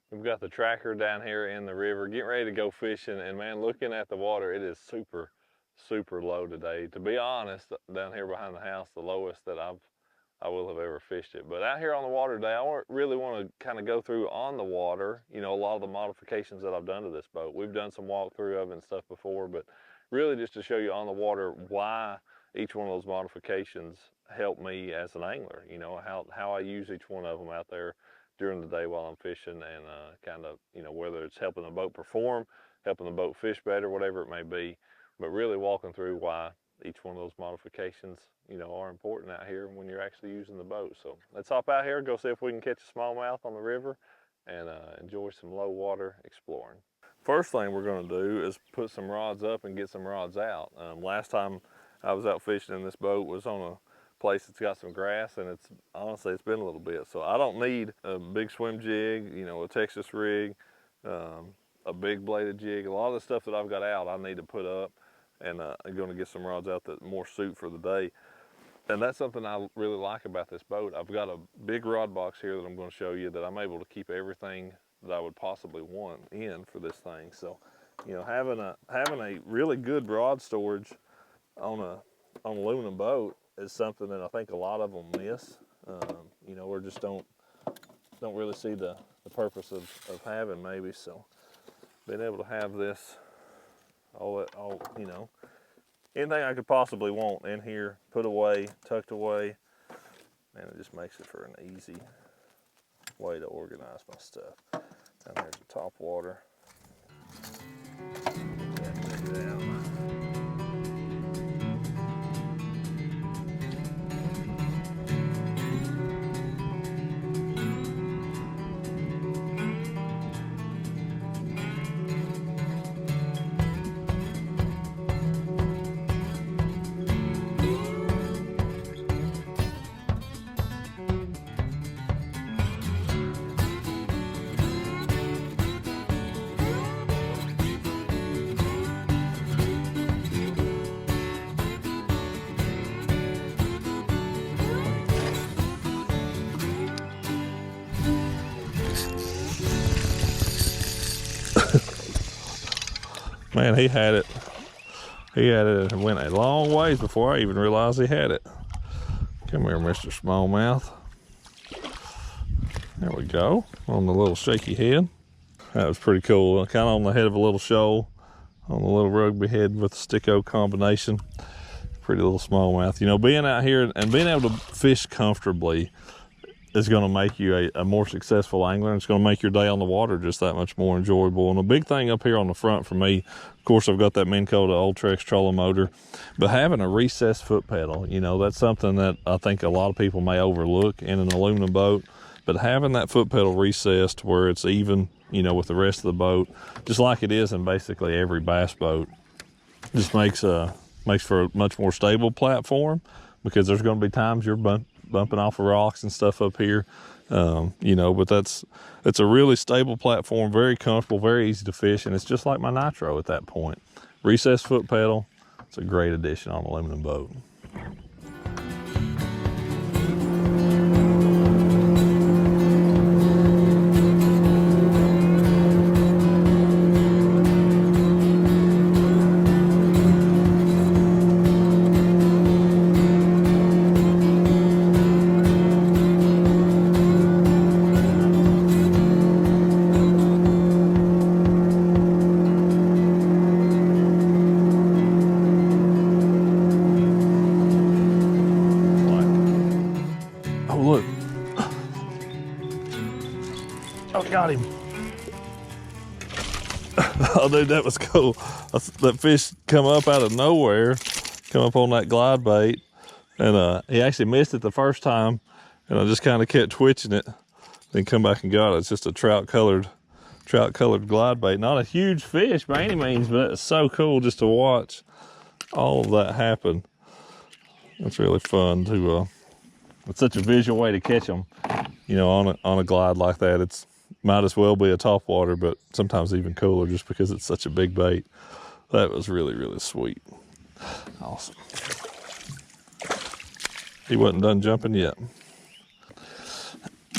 We've got the tracker down here in the river, getting ready to go fishing, and man, looking at the water, it is super, super low today. To be honest, down here behind the house, the lowest that I will have ever fished it. But out here on the water today, I really want to kind of go through on the water, you know, a lot of the modifications that I've done to this boat. We've done some walkthrough of it and stuff before, but really just to show you on the water why each one of those modifications help me as an angler, you know, how I use each one of them out there during the day while I'm fishing, and kind of, you know, whether it's helping the boat perform, helping the boat fish better, whatever it may be, but really walking through why each one of those modifications, you know, are important out here when you're actually using the boat. So let's hop out here, go see if we can catch a smallmouth on the river, and enjoy some low water exploring. First thing we're going to do is put some rods up and get some rods out. Last time I was out fishing in this boat was on a place that's got some grass, and it's honestly, it's been a little bit. So I don't need a big swim jig, you know, a Texas rig, a big bladed jig. A lot of the stuff that I've got out, I need to put up, and I'm going to get some rods out that more suit for the day. And that's something I really like about this boat. I've got a big rod box here that I'm going to show you that I'm able to keep everything that I would possibly want in for this thing. So, you know, having a really good rod storage on an aluminum boat is something that I think a lot of them miss, you know, or just don't really see the purpose of having maybe. So being able to have this all you know, anything I could possibly want in here, put away, tucked away, and it just makes it for an easy way to organize my stuff. And there's the top water. Man, he had it. He had it and went a long ways before I even realized he had it. Come here, Mr. Smallmouth. There we go, on the little shaky head. That was pretty cool. Kind of on the head of a little shoal, on the little rugby head with the sticko combination. Pretty little smallmouth. You know, being out here and being able to fish comfortably is going to make you a more successful angler, and it's going to make your day on the water just that much more enjoyable. And a big thing up here on the front for me, of course, I've got that Minn Kota Ultrex trolling motor, but having a recessed foot pedal, you know, that's something that I think a lot of people may overlook in an aluminum boat. But having that foot pedal recessed where it's even, you know, with the rest of the boat, just like it is in basically every bass boat, just makes for a much more stable platform, because there's going to be times you're bumping off of rocks and stuff up here, you know, but it's a really stable platform, very comfortable, very easy to fish, and it's just like my Nitro at that point. Recessed foot pedal, it's a great addition on an aluminum boat. Look. Oh, got him. Oh, dude, that was cool. That fish come up out of nowhere, come up on that glide bait, and he actually missed it the first time, and I just kind of kept twitching it, then come back and got it. It's just a trout colored glide bait. Not a huge fish by any means, but it's so cool just to watch all of that happen. It's really fun to it's such a visual way to catch them, you know, on a glide like that. It's might as well be a top water, but sometimes even cooler just because it's such a big bait. That was really, really sweet. Awesome. He wasn't done jumping yet.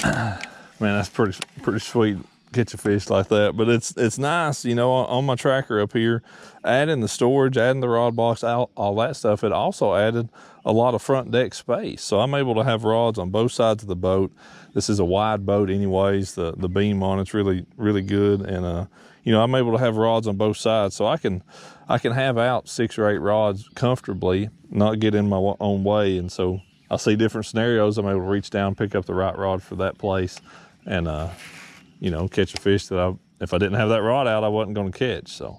Man, that's pretty sweet. catch a fish like that. But it's nice, you know, on my tracker up here, adding the storage, adding the rod box, all that stuff. It also added a lot of front deck space. So I'm able to have rods on both sides of the boat. This is a wide boat anyways. The beam on it's really, really good. And, you know, I'm able to have rods on both sides. So I can have out 6 or 8 rods comfortably, not get in my own way. And so I see different scenarios. I'm able to reach down, pick up the right rod for that place, and you know, catch a fish that if I didn't have that rod out, I wasn't going to catch. So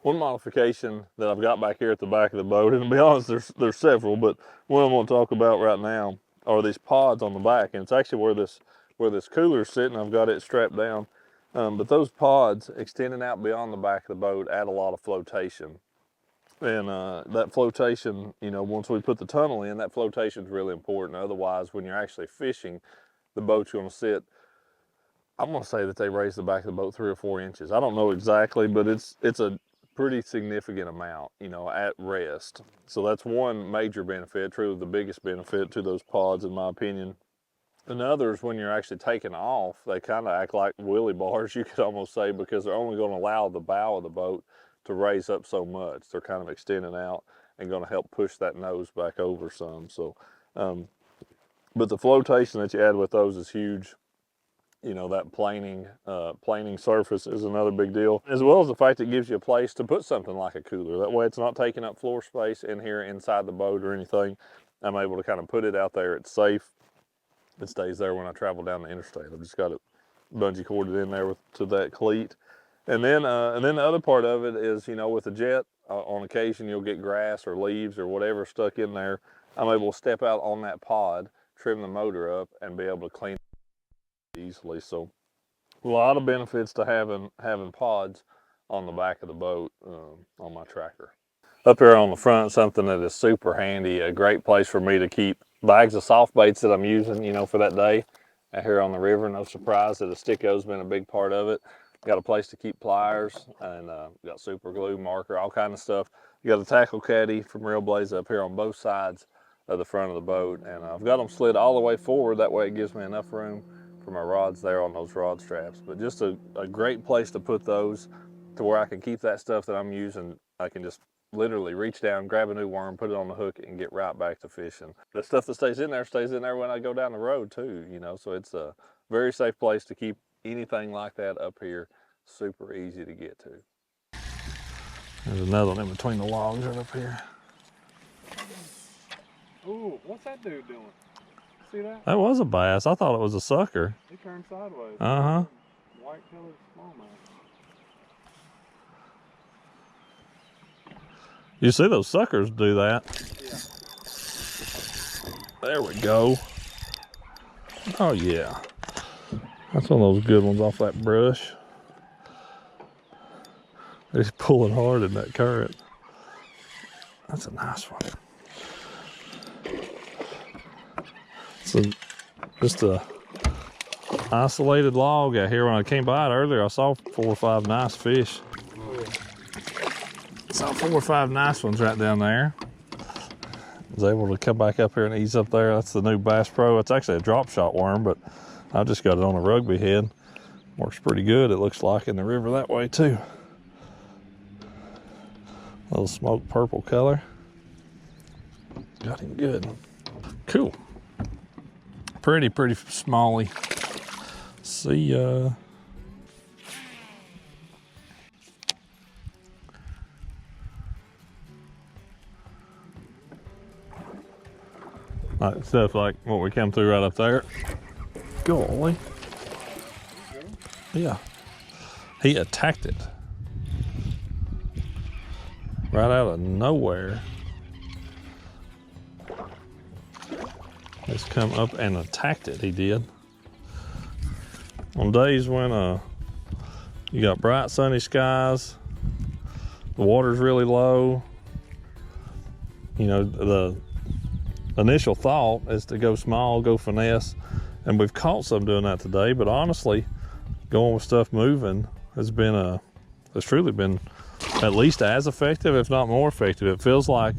one modification that I've got back here at the back of the boat, and to be honest, there's several, but one I want to talk about right now are these pods on the back, and it's actually where this cooler is sitting. I've got it strapped down, but those pods extending out beyond the back of the boat add a lot of flotation. And that flotation, you know, once we put the tunnel in, that flotation is really important. Otherwise, when you're actually fishing, the boat's going to sit. I'm going to say that they raise the back of the boat 3 or 4 inches. I don't know exactly, but it's a pretty significant amount, you know, at rest. So that's one major benefit, truly the biggest benefit to those pods, in my opinion. Another is when you're actually taking off, they kind of act like willy bars, you could almost say, because they're only going to allow the bow of the boat to raise up so much. They're kind of extending out and going to help push that nose back over some. So, but the flotation that you add with those is huge. You know, that planing surface is another big deal, as well as the fact that it gives you a place to put something like a cooler. That way it's not taking up floor space in here inside the boat or anything. I'm able to kind of put it out there. It's safe. It stays there when I travel down the interstate. I've just got it bungee corded in there to that cleat. And then the other part of it is, you know, with the jet, on occasion you'll get grass or leaves or whatever stuck in there. I'm able to step out on that pod, trim the motor up, and be able to clean it easily. So a lot of benefits to having pods on the back of the boat on my tracker. Up here on the front, something that is super handy, a great place for me to keep bags of soft baits that I'm using, you know, for that day out here on the river. No surprise that a Sticko's been a big part of it. Got a place to keep pliers, and got super glue, marker, all kind of stuff. You got a tackle caddy from Real Blaze up here on both sides of the front of the boat, and I've got them slid all the way forward. That way it gives me enough room for my rods there on those rod straps. But just a great place to put those to where I can keep that stuff that I'm using. I can just literally reach down, grab a new worm, put it on the hook, and get right back to fishing. The stuff that stays in there when I go down the road too, you know, so it's a very safe place to keep anything like that up here. Super easy to get to. There's another one in between the logs right up here. Ooh, what's that dude doing? See that? That was a bass. I thought it was a sucker. He turned sideways. Uh-huh. White colored smallmouth. You see those suckers do that? Yeah. There we go. Oh yeah. That's one of those good ones off that brush. He's pulling hard in that current. That's a nice one. So just a isolated log out here. When I came by it earlier, I saw 4 or 5 nice fish. Saw 4 or 5 nice ones right down there. Was able to come back up here and ease up there. That's the new Bass Pro. It's actually a drop shot worm, but I just got it on a rugby head. Works pretty good, it looks like, in the river that way too. Little smoke purple color. Got him good. Cool. Pretty smally. See ya. Like stuff like what we come through right up there. Golly. Yeah. He attacked it. Right out of nowhere. Just come up and attacked it, he did. On days when you got bright sunny skies, the water's really low, you know, the initial thought is to go small, go finesse, and we've caught some doing that today, but honestly, going with stuff moving has truly been at least as effective, if not more effective. It feels like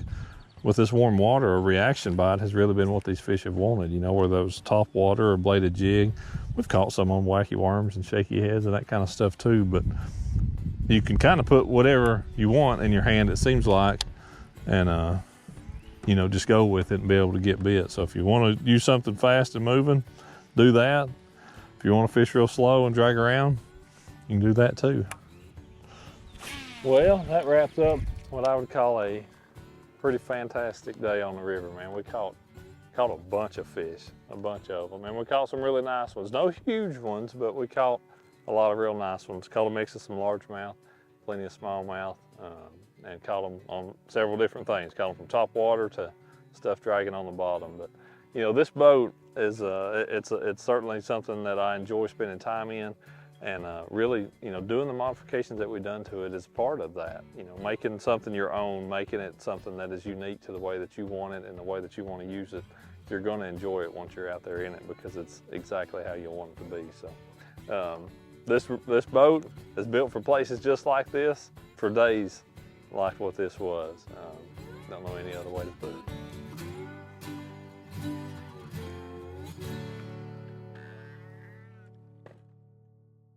with this warm water, a reaction bite has really been what these fish have wanted, you know, where those top water or bladed jig. We've caught some on wacky worms and shaky heads and that kind of stuff too, but you can kind of put whatever you want in your hand, it seems like, and you know, just go with it and be able to get bit. So if you want to use something fast and moving, do that. If you want to fish real slow and drag around, you can do that too. Well, that wraps up what I would call a pretty fantastic day on the river, man. We caught a bunch of fish, a bunch of them, and we caught some really nice ones. No huge ones, but we caught a lot of real nice ones. Caught a mix of some largemouth, plenty of smallmouth, and caught them on several different things. Caught them from top water to stuff dragging on the bottom. But you know, this boat is it's certainly something that I enjoy spending time in. And really, you know, doing the modifications that we've done to it is part of that. You know, making something your own, making it something that is unique to the way that you want it and the way that you want to use it. You're going to enjoy it once you're out there in it because it's exactly how you want it to be. So this boat is built for places just like this, for days like what this was. Don't know any other way to put it.